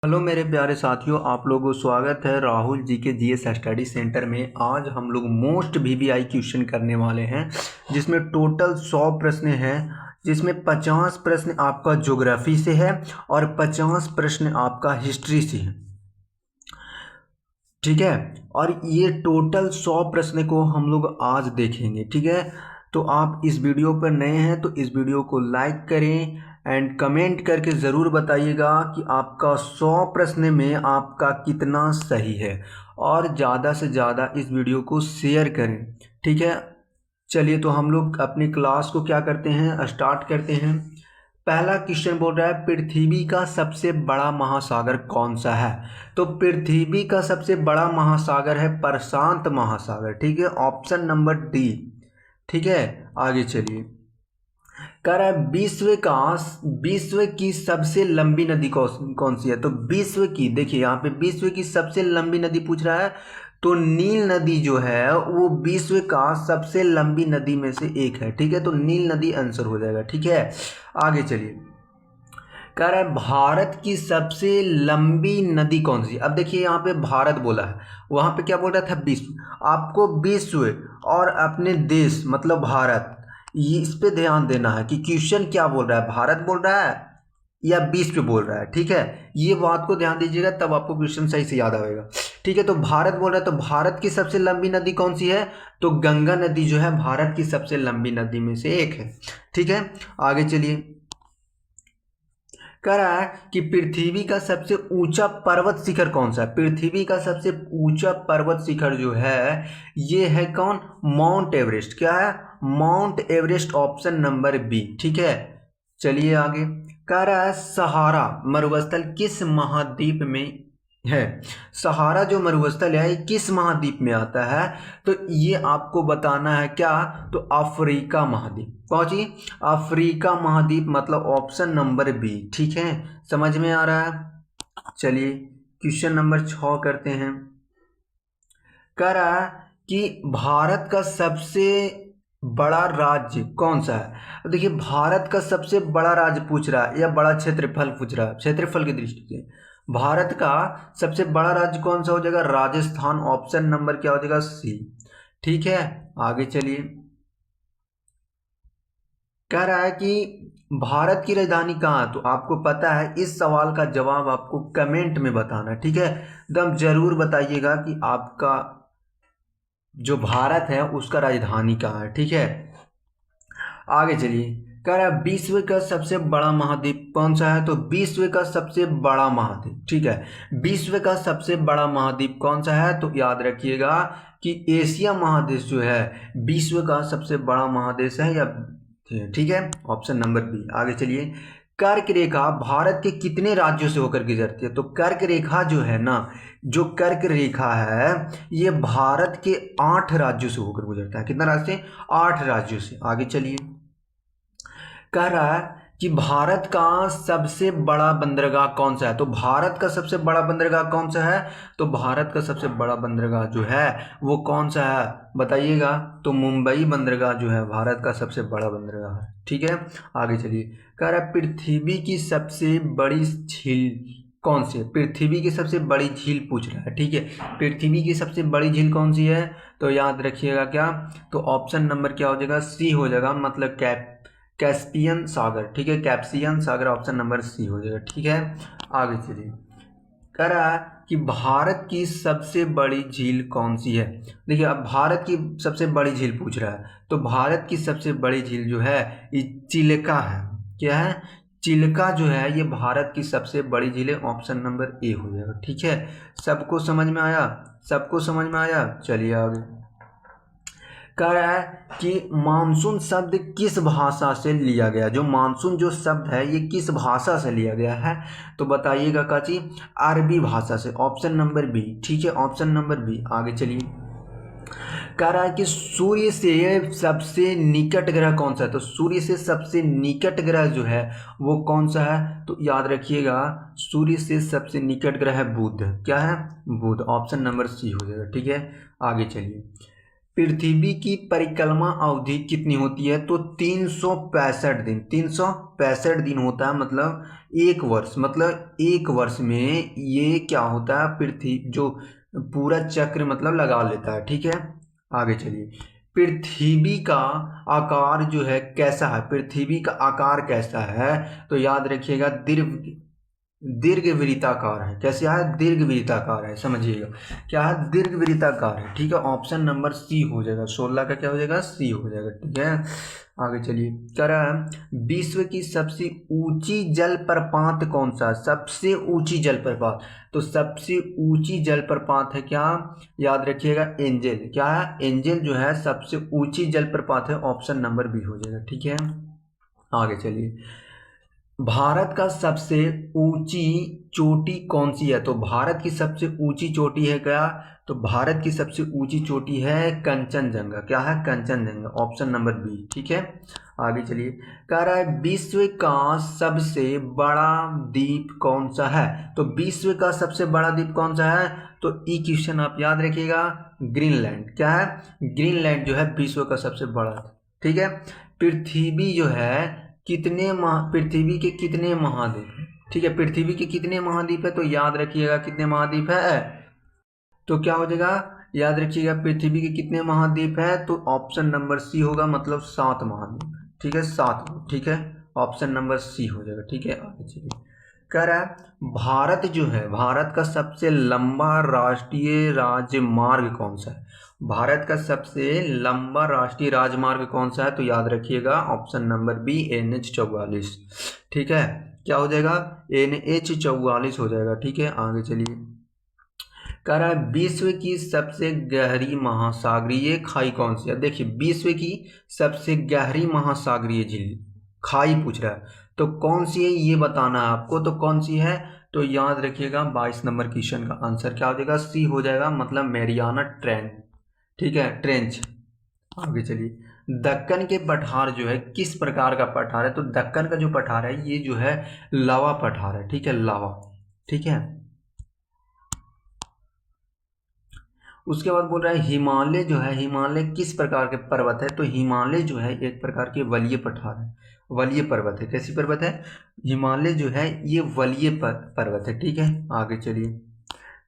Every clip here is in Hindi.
हेलो मेरे प्यारे साथियों, आप लोगों को स्वागत है राहुल जी के जीएस स्टडी सेंटर में। आज हम लोग मोस्ट वीवीआई क्वेश्चन करने वाले हैं, जिसमें टोटल 100 प्रश्न हैं, जिसमें 50 प्रश्न आपका ज्योग्राफी से है और 50 प्रश्न आपका हिस्ट्री से है। ठीक है, और ये टोटल 100 प्रश्न को हम लोग आज देखेंगे। ठीक है, तो आप इस वीडियो पर नए हैं तो इस वीडियो को लाइक करें एंड कमेंट करके ज़रूर बताइएगा कि आपका 100 प्रश्न में आपका कितना सही है, और ज़्यादा से ज़्यादा इस वीडियो को शेयर करें। ठीक है, चलिए तो हम लोग अपनी क्लास को क्या करते हैं, स्टार्ट करते हैं। पहला क्वेश्चन बोल रहा है पृथ्वी का सबसे बड़ा महासागर कौन सा है। तो पृथ्वी का सबसे बड़ा महासागर है प्रशांत महासागर। ठीक है, ऑप्शन नंबर डी। ठीक है, आगे चलिए। कह रहा है विश्व की सबसे लंबी नदी कौन सी है। तो विश्व की, देखिए यहाँ पे विश्व की सबसे लंबी नदी पूछ रहा है, तो नील नदी जो है वो विश्व का सबसे लंबी नदी में से एक है। ठीक है, तो नील नदी आंसर हो जाएगा। ठीक है, आगे चलिए। कह रहा है भारत की सबसे लंबी नदी कौन सी। अब देखिए यहाँ पे भारत बोला है, वहां पे क्या बोल रहा था, विश्व। आपको विश्व और अपने देश मतलब भारत, ये इस पे ध्यान देना है कि क्वेश्चन क्या बोल रहा है, भारत बोल रहा है या विश्व बोल रहा है। ठीक है, ये बात को ध्यान दीजिएगा, तब आपको क्वेश्चन सही से याद आएगा। ठीक है, तो भारत बोल रहा है, तो भारत की सबसे लंबी नदी कौन सी है। तो गंगा नदी जो है भारत की सबसे लंबी नदी में से एक है। ठीक है, आगे चलिए। कह रहा है कि पृथ्वी का सबसे ऊंचा पर्वत शिखर कौन सा है। पृथ्वी का सबसे ऊंचा पर्वत शिखर जो है ये है कौन, माउंट एवरेस्ट। क्या है, Mount Everest, option number B. ठीक है, चलिए आगे। कह रहा है सहारा मरुस्थल किस महाद्वीप में है। सहारा जो मरुस्थल है ये किस महाद्वीप में आता है। तो ये आपको बताना है क्या, तो अफ्रीका महाद्वीप। पहुंची, अफ्रीका महाद्वीप मतलब ऑप्शन नंबर बी। ठीक है, समझ में आ रहा है। चलिए क्वेश्चन नंबर 6 करते हैं। कह रहा है कि भारत का सबसे बड़ा राज्य कौन सा है। देखिए भारत का सबसे बड़ा राज्य पूछ रहा है या बड़ा क्षेत्रफल पूछ रहा है, क्षेत्रफल की दृष्टि से भारत का सबसे बड़ा राज्य कौन सा हो जाएगा, राजस्थान, ऑप्शन नंबर क्या हो जाएगा, सी। ठीक है, आगे चलिए। कह रहा है कि भारत की राजधानी कहाँ है। तो आपको पता है, इस सवाल का जवाब आपको कमेंट में बताना है। ठीक है, एकदम जरूर बताइएगा कि आपका जो भारत है उसका राजधानी कहाँ है। ठीक है, आगे चलिए। कह रहा है विश्व का सबसे बड़ा महाद्वीप कौन सा है। तो विश्व का सबसे बड़ा महाद्वीप, ठीक है, विश्व का सबसे बड़ा महाद्वीप कौन सा है। तो याद रखिएगा कि एशिया महादेश जो है विश्व का सबसे बड़ा महादेश है, या ठीक है, ऑप्शन नंबर बी। आगे चलिए। कर्क रेखा भारत के कितने राज्यों से होकर गुजरती है। तो कर्क रेखा जो है ना, जो कर्क रेखा है ये भारत के 8 राज्यों से होकर गुजरता है। कितना राज्य से, 8 राज्यों से। आगे चलिए। कह रहा है कि भारत का सबसे बड़ा बंदरगाह कौन सा है। तो भारत का सबसे बड़ा बंदरगाह कौन सा है। तो भारत का सबसे बड़ा बंदरगाह जो है वो कौन सा है बताइएगा। तो मुंबई बंदरगाह जो है भारत का सबसे बड़ा बंदरगाह है। ठीक है, आगे चलिए। कह रहा है पृथ्वी की सबसे बड़ी झील कौन सी है। पृथ्वी की सबसे बड़ी झील पूछ रहा है। ठीक है, पृथ्वी की सबसे बड़ी झील कौन सी है। तो याद रखिएगा क्या, तो ऑप्शन नंबर क्या हो जाएगा, सी हो जाएगा, मतलब कैस्पियन सागर। ठीक है, कैप्सियन सागर, ऑप्शन नंबर सी हो जाएगा। ठीक है, आगे चलिए। कह रहा है कि भारत की सबसे बड़ी झील कौन सी है। देखिए अब भारत की सबसे बड़ी झील पूछ रहा है, तो भारत की सबसे बड़ी झील जो है ये चिल्का है। क्या है, चिल्का जो है ये भारत की सबसे बड़ी झील है, ऑप्शन नंबर ए हो जाएगा। ठीक है, सबको समझ में आया, सबको समझ में आया। चलिए आगे। कह रहा है कि मानसून शब्द किस भाषा से लिया गया। जो मानसून जो शब्द है ये किस भाषा से लिया गया है। तो बताइएगा काची, अरबी भाषा से, ऑप्शन नंबर बी। ठीक है, ऑप्शन नंबर बी। आगे चलिए। कह रहा है कि सूर्य से सबसे निकट ग्रह कौन सा है। तो सूर्य से सबसे निकट ग्रह जो है वो कौन सा है। तो याद रखिएगा सूर्य से सबसे निकट ग्रह है बुध। क्या है, बुध, ऑप्शन नंबर सी हो जाएगा। ठीक है, आगे चलिए। पृथ्वी की परिक्रमा अवधि कितनी होती है? तो 365 दिन। 365 दिन होता है, मतलब एक वर्ष। मतलब एक वर्ष में ये क्या होता है, पृथ्वी जो पूरा चक्र मतलब लगा लेता है। ठीक है, आगे चलिए। पृथ्वी का आकार जो है कैसा है? पृथ्वी का आकार कैसा है? तो याद रखिएगा दीर्घ वृत्ताकार है। कैसे है? दीर्घ वृत्ताकार है, समझिएगा क्या है, दीर्घ वृत्ताकार है। ठीक है, ऑप्शन नंबर सी हो जाएगा। 16 का क्या हो जाएगा? सी हो जाएगा। ठीक है, आगे चलिए। कह रहा है विश्व की सबसे ऊंची जलप्रपात कौन सा है? सबसे ऊंची जलप्रपात, तो सबसे ऊंची जलप्रपात है क्या? याद रखिएगा एंजल। क्या है? एंजल जो है सबसे ऊंची जलप्रपात है। ऑप्शन नंबर बी हो जाएगा। ठीक है, आगे चलिए। भारत का सबसे ऊंची चोटी कौन सी है? तो भारत की सबसे ऊंची चोटी है क्या? तो भारत की सबसे ऊंची चोटी है कंचनजंगा। क्या है? कंचनजंगा। Option number B. ठीक है, आगे चलिए। कह रहा है विश्व का सबसे बड़ा द्वीप कौन सा है? तो विश्व का सबसे बड़ा द्वीप कौन सा है? तो ई क्वेश्चन आप याद रखिएगा, ग्रीनलैंड। क्या है? ग्रीनलैंड जो है विश्व का सबसे बड़ा। ठीक है, पृथ्वी जो है पृथ्वी के कितने महाद्वीप हैं? ठीक है, पृथ्वी के कितने महाद्वीप है? तो याद रखिएगा कितने महाद्वीप है? तो क्या हो जाएगा? याद रखिएगा पृथ्वी के कितने महाद्वीप है? तो ऑप्शन नंबर सी होगा, मतलब 7 महाद्वीप। ठीक है, 7। ठीक है, ऑप्शन नंबर सी हो जाएगा। ठीक है, आगे चलिए। कह रहा है भारत जो है, भारत का सबसे लंबा राष्ट्रीय राजमार्ग कौन सा है? भारत का सबसे लंबा राष्ट्रीय राजमार्ग कौन सा है? तो याद रखिएगा ऑप्शन नंबर बी, NH 44। ठीक है, क्या हो जाएगा? NH 44 हो जाएगा। ठीक है, आगे चलिए। कह रहा है विश्व की सबसे गहरी महासागरीय खाई कौन सी है? देखिए, विश्व की सबसे गहरी महासागरीय झील खाई पूछ रहा है, तो कौन सी है ये बताना है आपको। तो कौन सी है? तो याद रखिएगा 22 नंबर क्वेश्चन का आंसर क्या हो जाएगा? सी हो जाएगा, मतलब मैरियाना ट्रेंच। ठीक है, ट्रेंच। आगे चलिए। दक्कन के पठार जो है किस प्रकार का पठार है? तो दक्कन का जो पठार है ये जो है लावा पठार है। ठीक है, लावा। ठीक है, उसके बाद बोल रहा है हिमालय जो है, हिमालय किस प्रकार के पर्वत है? तो हिमालय जो है एक प्रकार के वलीय पठार है, वलीय पर्वत है। कैसी पर्वत है? हिमालय जो है ये वलीय पर्वत है। ठीक है, आगे चलिए।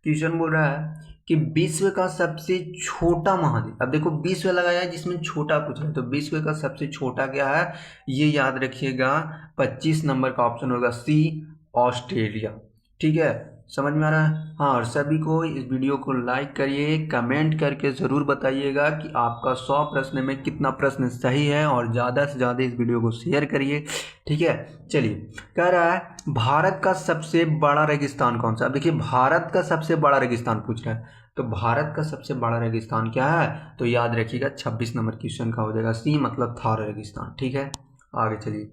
क्वेश्चन बोल रहा है कि विश्व का सबसे छोटा महाद्वीप। अब देखो विश्व लगाया है जिसमें छोटा पूछ रहा है, तो विश्व का सबसे छोटा क्या है? ये याद रखिएगा 25 नंबर का ऑप्शन होगा सी, ऑस्ट्रेलिया। ठीक है, समझ में आ रहा है? हाँ, और सभी को इस वीडियो को लाइक करिए, कमेंट करके ज़रूर बताइएगा कि आपका 100 प्रश्न में कितना प्रश्न सही है, और ज़्यादा से ज़्यादा इस वीडियो को शेयर करिए। ठीक है, चलिए। कह रहा है भारत का सबसे बड़ा रेगिस्तान कौन सा? अब देखिए भारत का सबसे बड़ा रेगिस्तान पूछ रहा है, तो भारत का सबसे बड़ा रेगिस्तान क्या है? तो याद रखिएगा 26 नंबर क्वेश्चन का हो जाएगा सी, मतलब थार रेगिस्तान। ठीक है, आगे चलिए।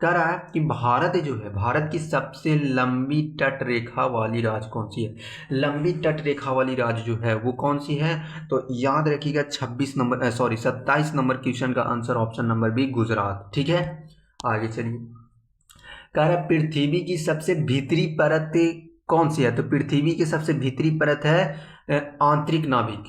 कह रहा है कि भारत जो है, भारत की सबसे लंबी तट रेखा वाली राज्य कौन सी है? लंबी तट रेखा वाली राज्य जो है वो कौन सी है? तो याद रखिएगा 27 नंबर क्वेश्चन का answer option number B, Gujarat. ठीक है, आगे चलिए। कह रहा है पृथ्वी की सबसे भीतरी परत कौन सी है? तो पृथ्वी की सबसे भीतरी परत है आंतरिक नाभिक।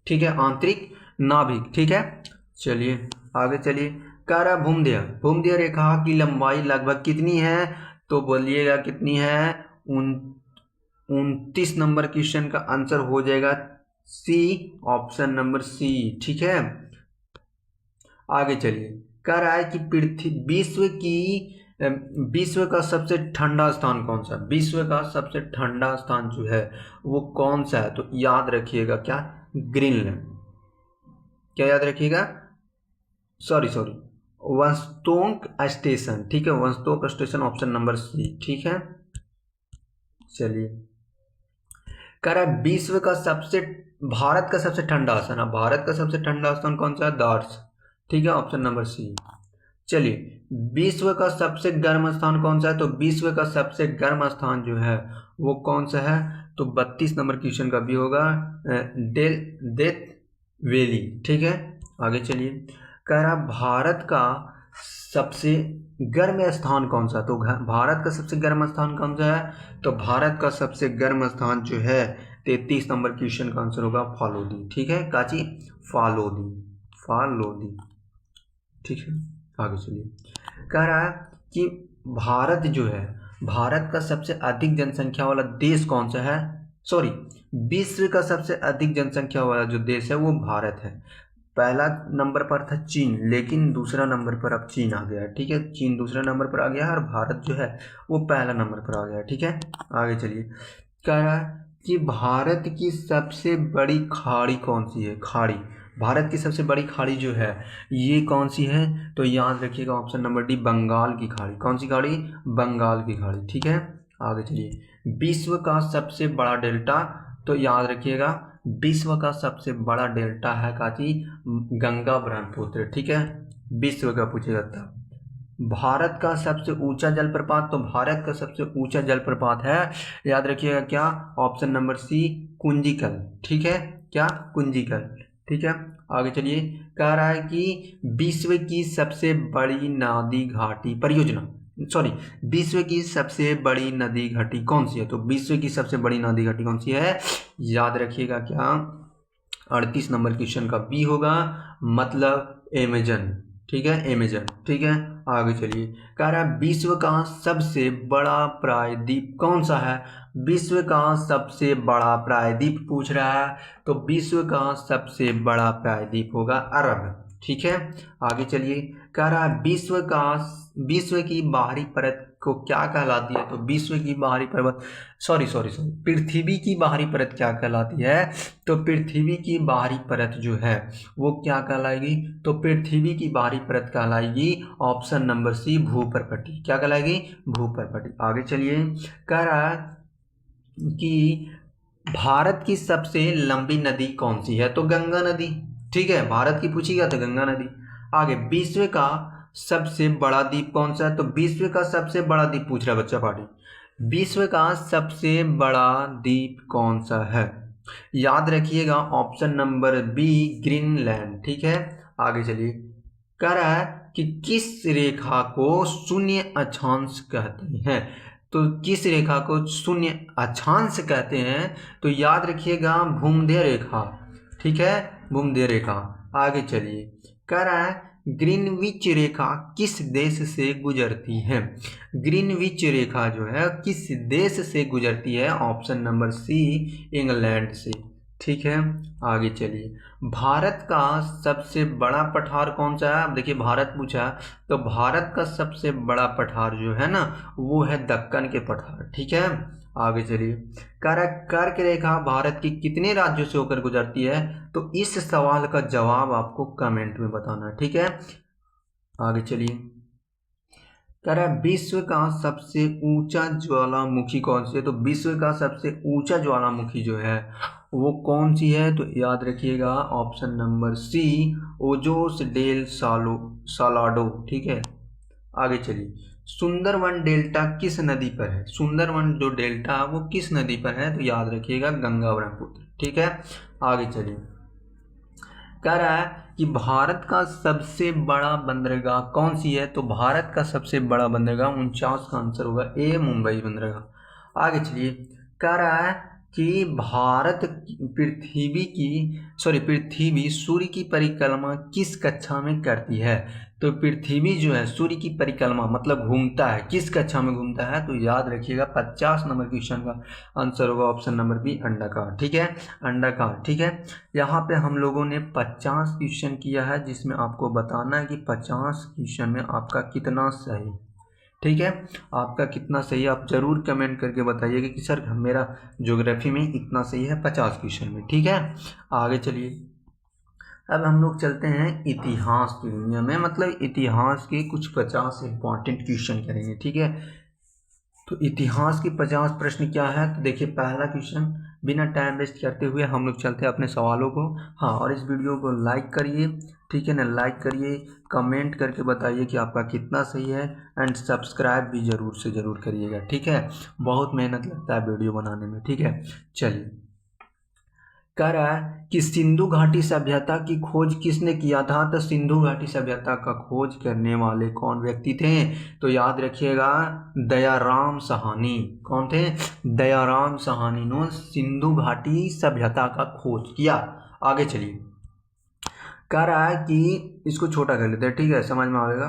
ठीक है, आंतरिक नाभिक। ठीक है, चलिए आगे चलिए। कह रहा भूमध्य रेखा की लंबाई लगभग कितनी है? तो बोलिएगा कितनी है? 29 नंबर क्वेश्चन का आंसर हो जाएगा सी, ऑप्शन नंबर सी। ठीक है, आगे चलिए। कह रहा है कि विश्व का सबसे ठंडा स्थान कौन सा? विश्व का सबसे ठंडा स्थान जो है वो कौन सा है? तो याद रखिएगा क्या? ग्रीनलैंड। क्या याद रखिएगा? Sorry, Vostok station. ठीक है, Vostok station, option number C. ठीक है, चलिए। कह रहा है विश्व का सबसे भारत का सबसे ठंडा स्थान है, भारत का सबसे ठंडा स्थान कौन सा है? दार्स। ठीक है, ऑप्शन नंबर सी। चलिए, विश्व का सबसे गर्म स्थान कौन सा है? तो विश्व का सबसे गर्म स्थान जो है वो कौन सा है? तो 32 नंबर क्वेश्चन का भी होगा डेथ वैली। ठीक है, आगे चलिए। कह रहा भारत का सबसे गर्म स्थान कौन सा? तो भारत का सबसे गर्म स्थान कौन सा है? तो भारत का सबसे गर्म स्थान जो है 33 नंबर क्वेश्चन का आंसर होगा फालोदी। ठीक है काची, फालोदी, फालोदी। ठीक है आगे चलिए। कह रहा है कि भारत जो है, भारत का सबसे अधिक जनसंख्या वाला देश कौन सा है, सॉरी विश्व का सबसे अधिक जनसंख्या वाला जो देश है वो भारत है। पहला नंबर पर था चीन, लेकिन दूसरा नंबर पर अब चीन आ गया है। ठीक है, चीन दूसरा नंबर पर आ गया है और भारत जो है वो पहला नंबर पर आ गया है। ठीक है आगे चलिए। कह रहा है कि भारत की सबसे बड़ी खाड़ी कौन सी है, खाड़ी, भारत की सबसे बड़ी खाड़ी जो है ये कौन सी है, तो याद रखिएगा ऑप्शन नंबर डी, बंगाल की खाड़ी। कौन सी खाड़ी, बंगाल की खाड़ी। ठीक है आगे चलिए। विश्व का सबसे बड़ा डेल्टा, तो याद रखिएगा विश्व का सबसे बड़ा डेल्टा है काची, गंगा ब्रह्मपुत्र। ठीक है, विश्व का पूछेगा तब। भारत का सबसे ऊंचा जलप्रपात, तो भारत का सबसे ऊंचा जलप्रपात है, याद रखिएगा क्या, ऑप्शन नंबर सी, कुंजिकल। ठीक है, क्या, कुंजिकल। ठीक है आगे चलिए। कह रहा है कि विश्व की सबसे बड़ी नदी घाटी परियोजना, सॉरी विश्व की सबसे बड़ी नदी घाटी कौन सी है, तो विश्व की सबसे बड़ी नदी घाटी कौन सी है, याद रखिएगा क्या, 38 नंबर क्वेश्चन का बी होगा, मतलब एमेजन। ठीक है, एमेजन। ठीक है आगे चलिए। कह रहा है विश्व का सबसे बड़ा प्रायद्वीप कौन सा है, विश्व का सबसे बड़ा प्रायद्वीप पूछ रहा है, तो विश्व का सबसे बड़ा प्रायद्वीप होगा अरब। ठीक है आगे चलिए। कह रहा है विश्व की बाहरी परत को क्या कहलाती है, तो विश्व की बाहरी परत, सॉरी पृथ्वी की बाहरी परत क्या कहलाती है, तो पृथ्वी की बाहरी परत जो है वो क्या कहलाएगी, तो पृथ्वी की बाहरी परत कहलाएगी ऑप्शन नंबर सी, भूपर्पटी। क्या कहलाएगी, भूपर्पटी। आगे चलिए। कह रहा है कि भारत की सबसे लंबी नदी कौन सी है, तो गंगा नदी। ठीक है, भारत की पूछी गया तो गंगा नदी। आगे, विश्व का सबसे बड़ा द्वीप कौन सा है, तो विश्व का सबसे बड़ा द्वीप पूछ रहा है बच्चा पार्टी, विश्व का सबसे बड़ा द्वीप कौन सा है, याद रखिएगा ऑप्शन नंबर बी, ग्रीनलैंड। ठीक है आगे चलिए। कह रहा है कि किस रेखा को शून्य अक्षांश कहते हैं, तो किस रेखा को शून्य अक्षांश कहते हैं, तो याद रखिएगा भूमध्य रेखा। ठीक है, भूमध्य रेखा। आगे चलिए। कह रहा है ग्रीनविच रेखा किस देश से गुजरती है, ग्रीनविच रेखा जो है किस देश से गुजरती है, ऑप्शन नंबर सी, इंग्लैंड से। ठीक है आगे चलिए। भारत का सबसे बड़ा पठार कौन सा है, अब देखिए भारत पूछा, तो भारत का सबसे बड़ा पठार जो है ना वो है दक्कन के पठार। ठीक है आगे चलिए। कर्क रेखा भारत की कितने राज्यों से होकर गुजरती है, तो इस सवाल का जवाब आपको कमेंट में बताना है। ठीक है आगे चलिए। कह रहा है विश्व का सबसे ऊंचा ज्वालामुखी कौन सी है, तो विश्व का सबसे ऊंचा ज्वालामुखी जो है वो कौन सी है, तो याद रखिएगा option number C, Ojos del Salado. ठीक है आगे चलिए। सुंदरवन डेल्टा किस नदी पर है, सुंदरवन जो डेल्टा है वो किस नदी पर है, तो याद रखिएगा गंगा ब्रह्मपुत्र। ठीक है आगे चलिए। कह रहा है कि भारत का सबसे बड़ा बंदरगाह कौन सी है, तो भारत का सबसे बड़ा बंदरगाह 49 का आंसर होगा ए, मुंबई बंदरगाह। आगे चलिए। कह रहा है कि पृथ्वी सूर्य की परिक्रमा किस कक्षा में करती है, तो पृथ्वी जो है सूर्य की परिक्रमा मतलब घूमता है, किस कक्षा में घूमता है, तो याद रखिएगा 50 नंबर क्वेश्चन का आंसर होगा ऑप्शन नंबर बी, अंडाकार। ठीक है, अंडाकार। ठीक है, यहाँ पे हम लोगों ने 50 क्वेश्चन किया है, जिसमें आपको बताना है कि 50 क्वेश्चन में आपका कितना सही। ठीक है, आपका कितना सही है आप जरूर कमेंट करके बताइएगा कि सर मेरा ज्योग्राफी में इतना सही है 50 क्वेश्चन में। ठीक है आगे चलिए। अब हम लोग चलते हैं इतिहास की दुनिया में, मतलब इतिहास के कुछ 50 इंपॉर्टेंट क्वेश्चन करेंगे। ठीक है, तो इतिहास की 50 प्रश्न क्या है, तो देखिए पहला क्वेश्चन, बिना टाइम वेस्ट करते हुए हम लोग चलते हैं अपने सवालों को। हाँ, और इस वीडियो को लाइक करिए। ठीक है ना, लाइक करिए, कमेंट करके बताइए कि आपका कितना सही है, एंड सब्सक्राइब भी ज़रूर से ज़रूर करिएगा। ठीक है, बहुत मेहनत लगता है वीडियो बनाने में। ठीक है चलिए। कह रहा है कि सिंधु घाटी सभ्यता की खोज किसने किया था। तो सिंधु घाटी सभ्यता का खोज करने वाले कौन व्यक्ति थे। तो याद रखिएगा दयाराम साहनी। कौन थे। दयाराम साहनी ने सिंधु घाटी सभ्यता का खोज किया। आगे चलिए। कह रहा है कि इसको छोटा कर लेते हैं, ठीक है, समझ में आएगा।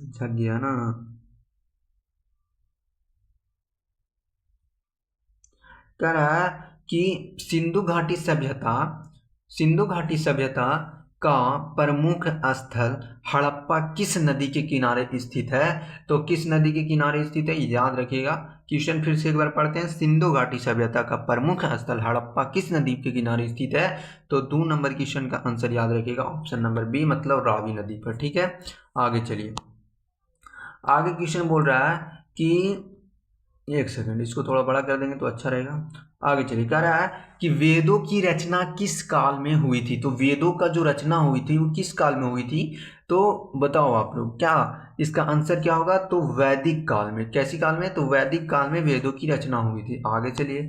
झक गया ना। कह रहा है कि सिंधु घाटी सभ्यता का प्रमुख स्थल हड़प्पा किस नदी के किनारे स्थित है। तो किस नदी के किनारे स्थित है, याद रखिएगा। क्वेश्चन फिर से एक बार पढ़ते हैं। सिंधु घाटी सभ्यता का प्रमुख स्थल हड़प्पा किस नदी के किनारे स्थित है। तो 2 नंबर क्वेश्चन का आंसर याद रखिएगा ऑप्शन नंबर बी, मतलब रावी नदी पर। ठीक है, आगे चलिए। आगे क्वेश्चन बोल रहा है कि एक सेकंड, इसको थोड़ा बड़ा कर देंगे तो अच्छा रहेगा। आगे चलिए। कह रहा है कि वेदों की रचना किस काल में हुई थी। तो वेदों का जो रचना हुई थी वो किस काल में हुई थी। तो बताओ आप लोग, क्या इसका आंसर क्या होगा। तो वैदिक काल में। कैसी काल में। तो वैदिक काल में वेदों की रचना हुई थी। आगे चलिए।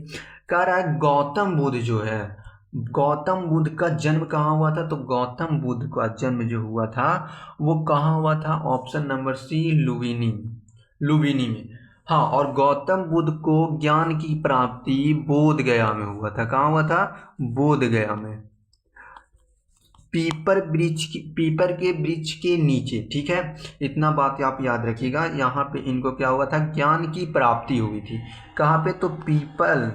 कह रहा है गौतम बुद्ध जो है, गौतम बुद्ध का जन्म कहाँ हुआ था। तो गौतम बुद्ध का जन्म जो हुआ था वो कहाँ हुआ था। ऑप्शन नंबर सी, लुम्बिनी में। हाँ, और गौतम बुद्ध को ज्ञान की प्राप्ति बोध गया में हुआ था। कहाँ हुआ था। बोध गया में। पीपर के वृक्ष के नीचे। ठीक है, इतना बात आप याद रखिएगा। यहाँ पे इनको क्या हुआ था, ज्ञान की प्राप्ति हुई थी। कहाँ पे। तो पीपल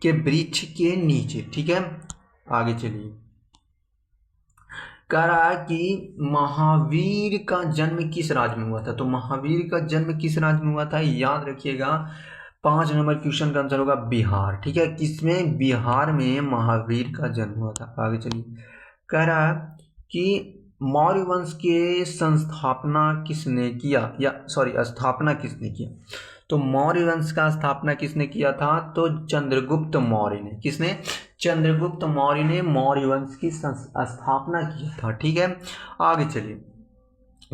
के वृक्ष के नीचे। ठीक है, आगे चलिए। कह रहा है कि महावीर का जन्म किस राज्य में हुआ था। तो महावीर का जन्म किस राज्य में हुआ था, याद रखिएगा। 5 नंबर क्वेश्चन का आंसर होगा बिहार। ठीक है, किसमें। बिहार में महावीर का जन्म हुआ था। आगे चलिए। कह रहा है कि मौर्य वंश के संस्थापना किसने किया, या सॉरी स्थापना किसने किया। तो मौर्य वंश का स्थापना किसने किया था। तो चंद्रगुप्त मौर्य ने। किसने। चंद्रगुप्त मौर्य ने मौर्य वंश की स्थापना किया था। ठीक है, आगे चलिए।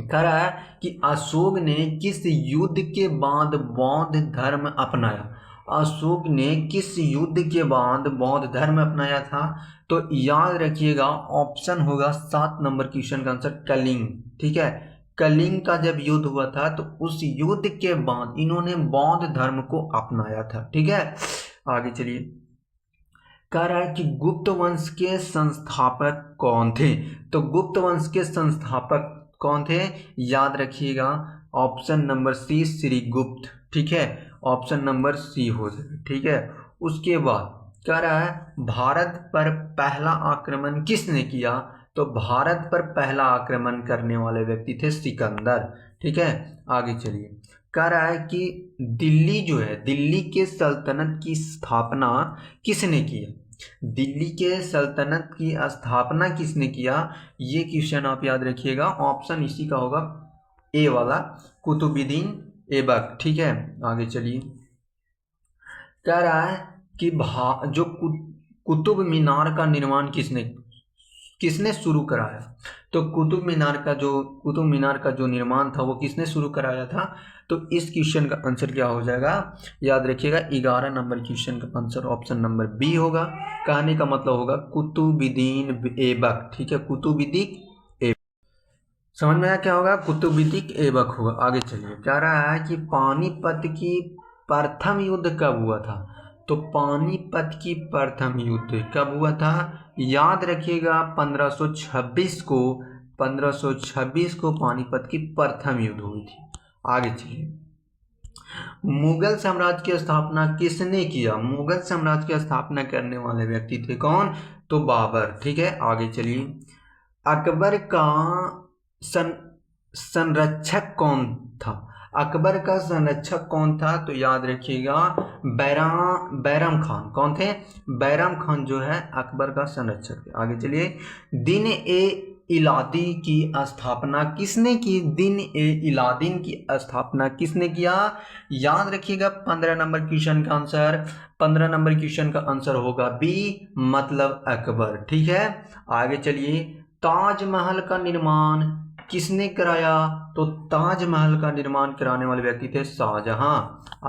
कह रहा है कि अशोक ने किस युद्ध के बाद बौद्ध धर्म अपनाया। अशोक ने किस युद्ध के बाद बौद्ध धर्म अपनाया था। तो याद रखिएगा ऑप्शन होगा 7 नंबर क्वेश्चन का आंसर कलिंग। ठीक है, कलिंग का जब युद्ध हुआ था तो उस युद्ध के बाद इन्होंने बौद्ध धर्म को अपनाया था। ठीक है, आगे चलिए। कह रहा है कि गुप्त वंश के संस्थापक कौन थे। तो गुप्त वंश के संस्थापक कौन थे, याद रखिएगा ऑप्शन नंबर सी, श्रीगुप्त। ठीक है, ऑप्शन नंबर सी हो जाएगा। ठीक है, उसके बाद कह रहा है भारत पर पहला आक्रमण किसने किया। तो भारत पर पहला आक्रमण करने वाले व्यक्ति थे सिकंदर। ठीक है, आगे चलिए। कह रहा है कि दिल्ली जो है, दिल्ली के सल्तनत की स्थापना किसने किया। दिल्ली के सल्तनत की स्थापना किसने किया, ये क्वेश्चन आप याद रखिएगा। ऑप्शन इसी का होगा ए वाला, कुतुबुद्दीन ऐबक। ठीक है, आगे चलिए। कह रहा है कि जो कुतुब मीनार का निर्माण किसने शुरू कराया। तो कुतुब मीनार का जो निर्माण था वो किसने शुरू कराया था। तो इस क्वेश्चन का आंसर क्या हो जाएगा, याद रखिएगा 11 नंबर क्वेश्चन का आंसर ऑप्शन नंबर बी होगा। कहने का मतलब होगा कुतुबुद्दीन ऐबक। ठीक है, कुतुबुद्दीन ऐबक। समझ में आया क्या होगा, कुतुबुद्दीन ऐबक होगा। आगे चलिए। कह रहा है कि पानीपत की प्रथम युद्ध कब हुआ था। तो पानीपत की प्रथम युद्ध कब हुआ था, याद रखिएगा 1526 को पानीपत की प्रथम युद्ध हुई थी। आगे चलिए। मुगल साम्राज्य की स्थापना किसने किया। मुगल साम्राज्य की स्थापना करने वाले व्यक्ति थे कौन, तो बाबर। ठीक है, आगे चलिए। अकबर का संरक्षक कौन था। अकबर का संरक्षक कौन था, तो याद रखिएगा बैरम खान। कौन थे, बैरम खान जो है अकबर का संरक्षक थे। आगे चलिए। दिन ए इलादी की स्थापना किसने की। दिन ए इलादीन की स्थापना किसने किया, याद रखिएगा 15 नंबर क्वेश्चन का आंसर, 15 नंबर क्वेश्चन का आंसर होगा बी, मतलब अकबर। ठीक है, आगे चलिए। ताजमहल का निर्माण किसने कराया, तो ताजमहल का निर्माण कराने वाले व्यक्ति थे शाहजहां।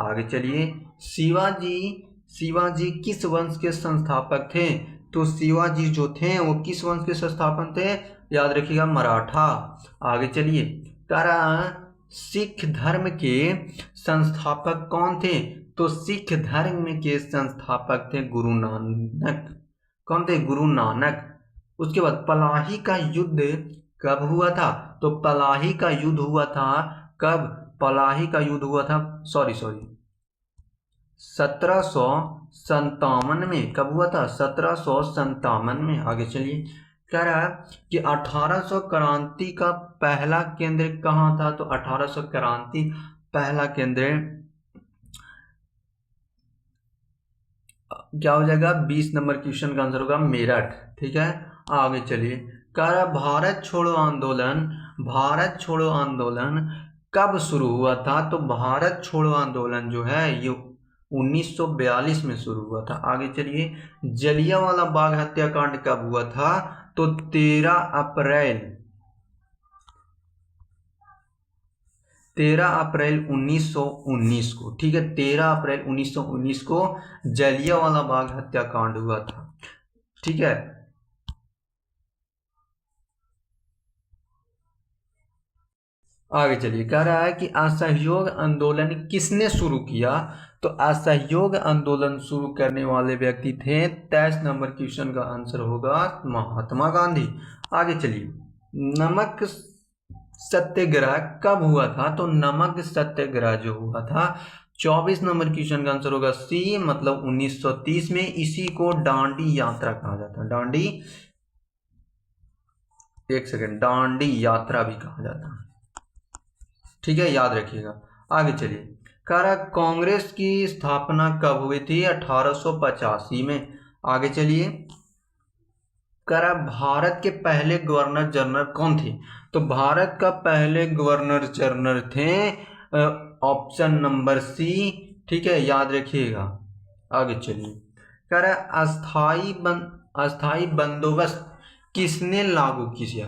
आगे चलिए। शिवाजी शिवाजी किस वंश के संस्थापक थे? तो शिवाजी जो थे वो किस वंश के संस्थापक थे? याद रखिएगा, मराठा। आगे चलिए, कह रहा सिख धर्म के संस्थापक कौन थे? तो सिख धर्म के संस्थापक थे गुरु नानक। कौन थे? गुरु नानक। उसके बाद पलाही का युद्ध कब हुआ था? तो पलाही का युद्ध हुआ था कब? पलाही का युद्ध हुआ था 1757 में। कब हुआ था? 1757 में। आगे चलिए, कह रहा है कि 1800 क्रांति का पहला केंद्र कहाँ था? तो 1800 क्रांति पहला केंद्र क्या हो जाएगा? 20 नंबर क्वेश्चन का आंसर होगा मेरठ। ठीक है, आगे चलिए, कह रहा भारत छोड़ो आंदोलन कब शुरू हुआ था? तो भारत छोड़ो आंदोलन जो है ये 1942 में शुरू हुआ था। आगे चलिए, जलियांवाला बाग हत्याकांड कब हुआ था? तो 13 अप्रैल 1919 को। ठीक है, 13 अप्रैल 1919 को जलियांवाला बाग हत्याकांड हुआ था। ठीक है, आगे चलिए, कह रहा है कि असहयोग आंदोलन किसने शुरू किया? तो असहयोग आंदोलन शुरू करने वाले व्यक्ति थे, 23 नंबर क्वेश्चन का आंसर होगा महात्मा गांधी। आगे चलिए, नमक सत्याग्रह कब हुआ था? तो नमक सत्याग्रह जो हुआ था 24 नंबर क्वेश्चन का आंसर होगा सी, मतलब 1930 में। इसी को दांडी यात्रा कहा जाता है। दांडी यात्रा भी कहा जाता है। ठीक है, याद रखिएगा। आगे चलिए, कह रहा कांग्रेस की स्थापना कब हुई थी? 1885 में। आगे चलिए, कह रहा भारत के पहले गवर्नर जनरल कौन थे? तो भारत का पहले गवर्नर जनरल थे ऑप्शन नंबर सी। ठीक है, याद रखिएगा। आगे चलिए, कह रहा अस्थाई बंदोबस्त किसने लागू किया?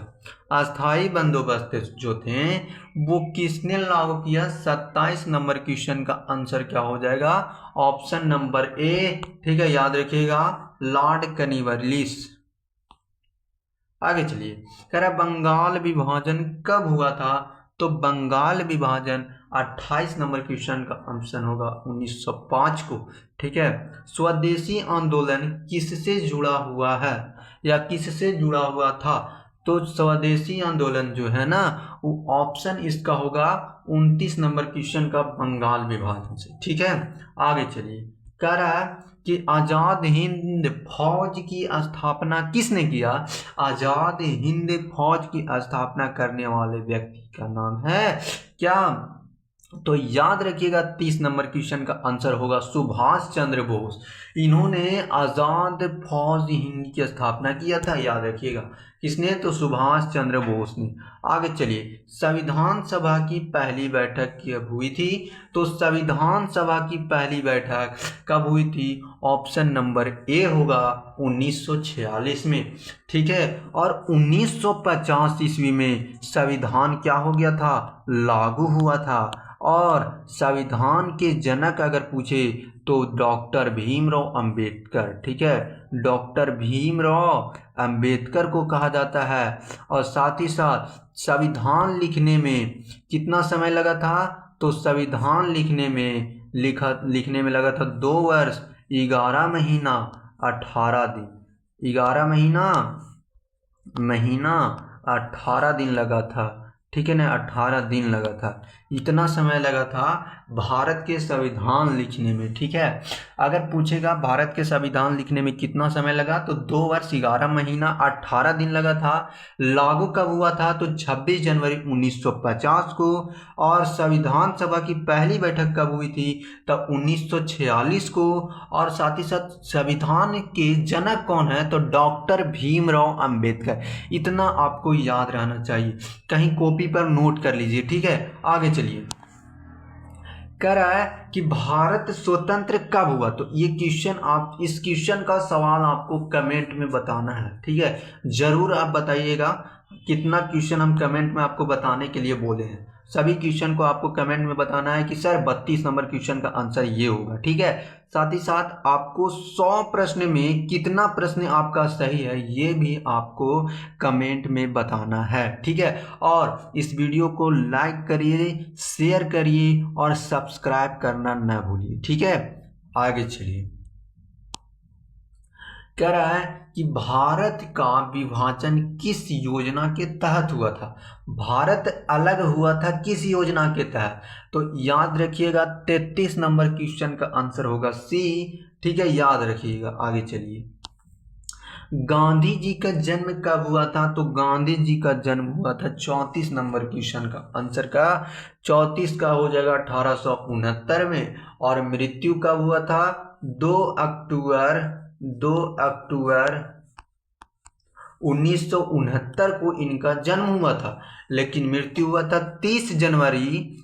अस्थाई बंदोबस्त जो थे वो किसने लागू किया? 27 नंबर क्वेश्चन का आंसर क्या हो जाएगा? Option number A. ठीक है, याद रखिएगा, लॉर्ड कॉर्नवालिस। आगे चलिए, कह रहा बंगाल विभाजन कब हुआ था? तो बंगाल विभाजन 28 नंबर क्वेश्चन का ऑप्शन होगा 1905 को। ठीक है, स्वदेशी आंदोलन किससे जुड़ा हुआ है या किससे जुड़ा हुआ था? तो स्वदेशी आंदोलन जो है ना वो ऑप्शन इसका होगा 29 नंबर क्वेश्चन का, बंगाल विभाजन से। ठीक है, आगे चलिए, कह रहा है कि आजाद हिंद फौज की स्थापना किसने किया? आजाद हिंद फौज की स्थापना करने वाले व्यक्ति का नाम है क्या? तो याद रखिएगा, 30 नंबर क्वेश्चन का आंसर होगा सुभाष चंद्र बोस। इन्होंने आजाद फौज हिंद की स्थापना किया था। याद रखिएगा, किसने? तो सुभाष चंद्र बोस ने। आगे चलिए, संविधान सभा की पहली बैठक कब हुई थी? तो संविधान सभा की पहली बैठक कब हुई थी? ऑप्शन नंबर ए होगा 1946 में। ठीक है, और 1950 ईस्वी में संविधान क्या हो गया था? लागू हुआ था। और संविधान के जनक अगर पूछे तो डॉक्टर भीमराव अंबेडकर। ठीक है, डॉक्टर भीमराव अंबेडकर को कहा जाता है। और साथ ही साथ संविधान लिखने में कितना समय लगा था? तो संविधान लिखने में लगा था 2 वर्ष 11 महीना 18 दिन। 11 महीना 18 दिन लगा था। ठीक है ना, 18 दिन लगा था। इतना समय लगा था भारत के संविधान लिखने में। ठीक है, अगर पूछेगा भारत के संविधान लिखने में कितना समय लगा, तो 2 वर्ष 11 महीना 18 दिन लगा था। लागू कब हुआ था? तो 26 जनवरी 1950 को। और संविधान सभा की पहली बैठक कब हुई थी? तब 1946 को। और साथ ही साथ संविधान के जनक कौन है? तो डॉक्टर भीमराव अंबेडकर। इतना आपको याद रहना चाहिए, कहीं कॉपी पर नोट कर लीजिए। ठीक है, आगे चलिए, कह रहा है कि भारत स्वतंत्र कब हुआ? तो ये क्वेश्चन, आप इस क्वेश्चन का सवाल आपको कमेंट में बताना है। ठीक है, जरूर आप बताइएगा कितना क्वेश्चन हम कमेंट में आपको बताने के लिए बोले हैं। सभी क्वेश्चन को आपको कमेंट में बताना है कि सर 32 नंबर क्वेश्चन का आंसर ये होगा। ठीक है, साथ ही साथ आपको 100 प्रश्न में कितना प्रश्न आपका सही है ये भी आपको कमेंट में बताना है, ठीक है। और इस वीडियो को लाइक करिए, शेयर करिए और सब्सक्राइब करना न भूलिए, ठीक है। आगे चलिए, कह रहा है कि भारत का विभाजन किस योजना के तहत हुआ था। भारत अलग हुआ था किस योजना के तहत, तो याद रखिएगा 33 नंबर क्वेश्चन का आंसर होगा सी, ठीक है, याद रखिएगा। आगे चलिए, गांधी जी का जन्म कब हुआ था, तो गांधी जी का जन्म हुआ था 34 नंबर क्वेश्चन का आंसर का 34 का हो जाएगा 1869 में। और मृत्यु कब हुआ था, 2 अक्टूबर 1969 को इनका जन्म हुआ था, लेकिन मृत्यु हुआ था 30 जनवरी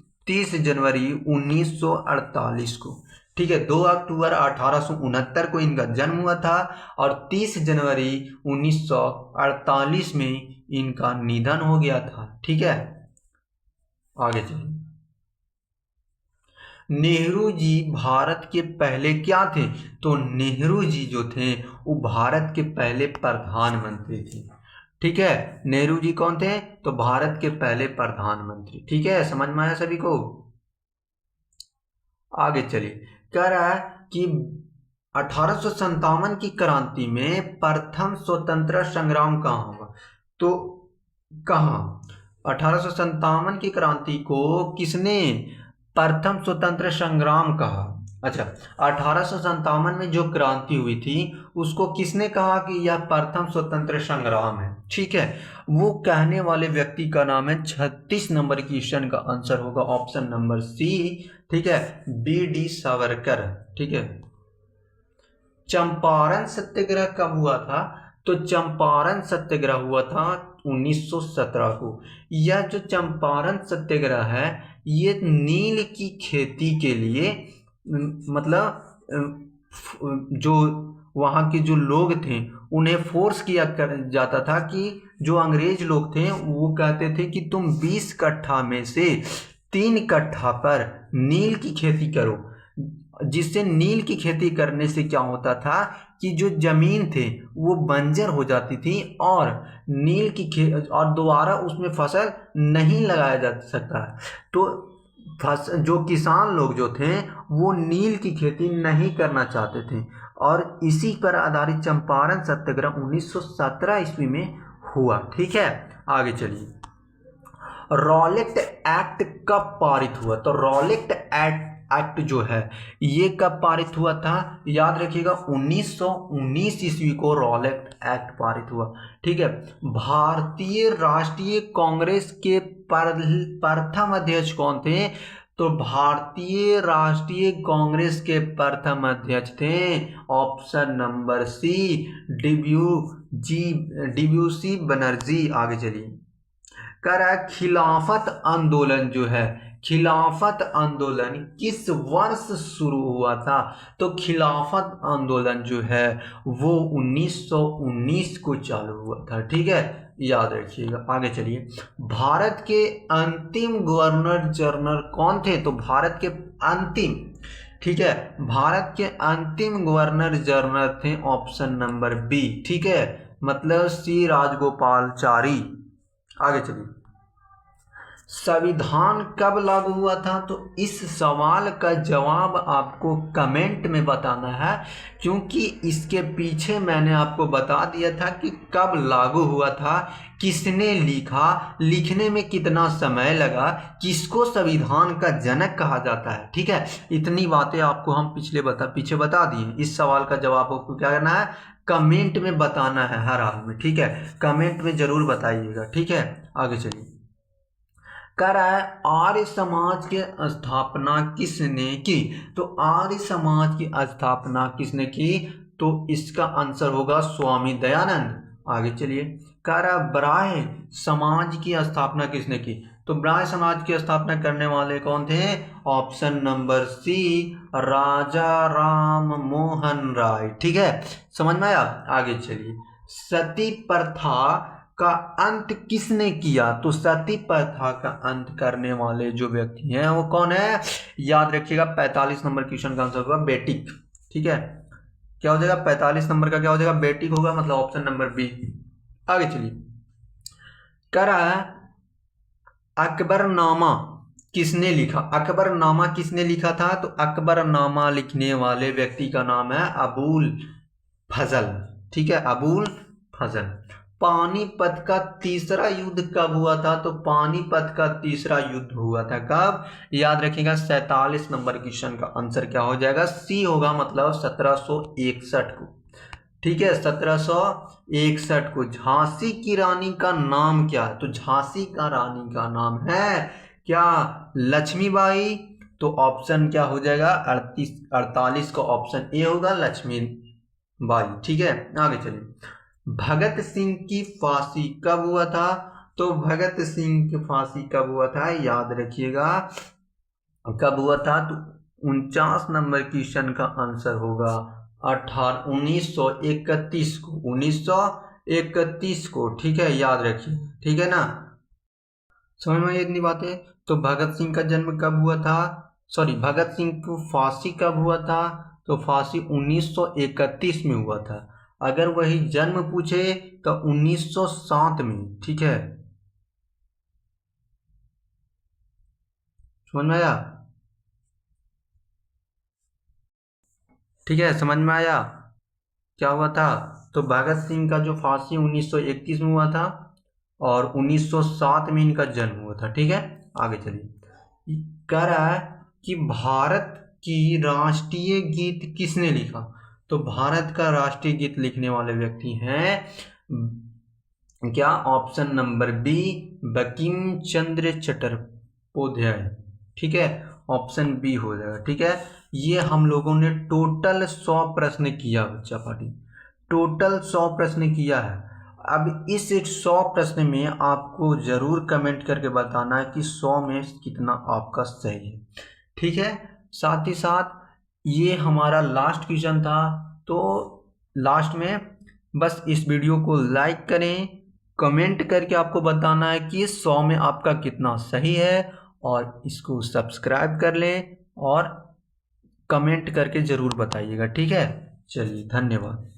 1948 को, ठीक है। 2 अक्टूबर 1869 को इनका जन्म हुआ था और 30 जनवरी 1948 में इनका निधन हो गया था, ठीक है। आगे चलिए, नेहरू जी भारत के पहले क्या थे, तो नेहरू जी जो थे वो भारत के पहले प्रधानमंत्री थे, ठीक है। नेहरू जी कौन थे, तो भारत के पहले प्रधानमंत्री, ठीक है। समझ में आया सभी को। आगे चलिए, कह रहा है कि 1857 की क्रांति में प्रथम स्वतंत्रता संग्राम कहाँ हुआ, तो कहाँ 1857 की क्रांति को किसने प्रथम स्वतंत्र संग्राम कहा। अच्छा, 1857 में जो क्रांति हुई थी उसको किसने कहा कि यह प्रथम स्वतंत्र संग्राम है, ठीक है। वो कहने वाले व्यक्ति का नाम है 36 नंबर क्वेश्चन का आंसर होगा ऑप्शन नंबर सी, ठीक है, बी.डी. सावरकर, ठीक है। चंपारण सत्याग्रह कब हुआ था, तो चंपारण सत्याग्रह हुआ था 1917 को। यह जो चंपारण सत्याग्रह है ये नील की खेती के लिए, मतलब जो वहाँ के जो लोग थे उन्हें फोर्स किया जाता था कि जो अंग्रेज लोग थे वो कहते थे कि तुम 20 कट्ठा में से 3 कट्ठा पर नील की खेती करो, जिससे नील की खेती करने से क्या होता था कि जो जमीन थे वो बंजर हो जाती थी और नील की और दोबारा उसमें फसल नहीं लगाया जा सकता। तो जो किसान लोग जो थे वो नील की खेती नहीं करना चाहते थे और इसी पर आधारित चंपारण सत्याग्रह 1917 ईस्वी में हुआ, ठीक है। आगे चलिए, रॉलेट एक्ट कब पारित हुआ, तो रॉलेट एक्ट जो है ये कब पारित हुआ था, याद रखिएगा 1919 ईस्वी को रॉलेट एक्ट पारित हुआ, ठीक है। भारतीय राष्ट्रीय कांग्रेस के प्रथम अध्यक्ष कौन थे, तो भारतीय राष्ट्रीय कांग्रेस के प्रथम अध्यक्ष थे ऑप्शन नंबर सी, डब्ल्यू.सी. बनर्जी। आगे चलिए, कह रहा है खिलाफत आंदोलन जो है, खिलाफत आंदोलन किस वर्ष शुरू हुआ था, तो खिलाफत आंदोलन जो है वो 1919 को चालू हुआ था, ठीक है, याद रखिएगा। आगे चलिए, भारत के अंतिम गवर्नर जनरल कौन थे, तो भारत के अंतिम, ठीक है, भारत के अंतिम गवर्नर जनरल थे ऑप्शन नंबर बी, ठीक है, मतलब सी राजगोपालचारी। आगे चलिए, संविधान कब लागू हुआ था, तो इस सवाल का जवाब आपको कमेंट में बताना है, क्योंकि इसके पीछे मैंने आपको बता दिया था कि कब लागू हुआ था, किसने लिखा, लिखने में कितना समय लगा, किसको संविधान का जनक कहा जाता है, ठीक है। इतनी बातें आपको हम पीछे बता दिए। इस सवाल का जवाब आपको क्या करना है, कमेंट में बताना है हर हाल में, ठीक है, कमेंट में जरूर बताइएगा, ठीक है। आगे चलिए, कह रहा है आर्य समाज की स्थापना किसने की, तो आर्य समाज की स्थापना किसने की, तो इसका आंसर होगा स्वामी दयानंद। आगे चलिए, कह रहा है ब्राह्य समाज की स्थापना किसने की, तो ब्राह्य समाज की स्थापना करने वाले कौन थे, ऑप्शन नंबर सी, राजा राम मोहन राय, ठीक है, समझ में आया। आगे चलिए, सती प्रथा का अंत किसने किया, तो सती प्रथा का अंत करने वाले जो व्यक्ति हैं वो कौन है, याद रखिएगा 45 नंबर क्वेश्चन का आंसर होगा बेटिक, ठीक है, क्या हो जाएगा 45 नंबर का क्या हो जाएगा, बेटी होगा, मतलब ऑप्शन नंबर बी। आगे चलिए, कह रहा है अकबरनामा किसने लिखा। अकबरनामा किसने लिखा था, तो अकबरनामा लिखने वाले व्यक्ति का नाम है अबुल फजल। ठीक है, अबुल फजल। पानीपत का तीसरा युद्ध कब हुआ था, तो पानीपत का तीसरा युद्ध हुआ था कब, याद रखिएगा 47 नंबर क्वेश्चन का आंसर क्या हो जाएगा, सी होगा, मतलब 1761 को। ठीक है, 1761 को। झांसी की रानी का नाम क्या है, तो झांसी का रानी का नाम है क्या, लक्ष्मीबाई। तो ऑप्शन क्या हो जाएगा 48 का ऑप्शन ए होगा, लक्ष्मीबाई। ठीक है, आगे चलिए, भगत सिंह की फांसी कब हुआ था, तो भगत सिंह की फांसी कब हुआ था, याद रखिएगा कब हुआ था, तो 49 नंबर क्वेश्चन का आंसर होगा 1931 को, 1931 को। ठीक है, याद रखिए, ठीक है ना, समझ में इतनी बातें। तो भगत सिंह का जन्म कब हुआ था, सॉरी भगत सिंह को फांसी कब हुआ था, तो फांसी 1931 में हुआ था। अगर वही जन्म पूछे तो 1907 में। ठीक है, समझ में आया, ठीक है, समझ में आया क्या हुआ था। तो भगत सिंह का जो फांसी 1931 में हुआ था और 1907 में इनका जन्म हुआ था। ठीक है, आगे चलिए, कह रहा है कि भारत की राष्ट्रीय गीत किसने लिखा, तो भारत का राष्ट्रीय गीत लिखने वाले व्यक्ति हैं क्या, option number B, Bankim Chandra Chattopadhyay. ठीक है, ऑप्शन बी हो जाएगा। ठीक है, ये हम लोगों ने टोटल 100 प्रश्न किया बच्चा पार्टी, टोटल 100 प्रश्न किया है। अब इस 100 प्रश्न में आपको जरूर कमेंट करके बताना है कि 100 में कितना आपका सही है। ठीक है, साथ ही साथ ये हमारा लास्ट क्वेश्चन था, तो लास्ट में बस इस वीडियो को लाइक करें, कमेंट करके आपको बताना है कि 100 में आपका कितना सही है, और इसको सब्सक्राइब कर लें और कमेंट करके ज़रूर बताइएगा। ठीक है, चलिए धन्यवाद।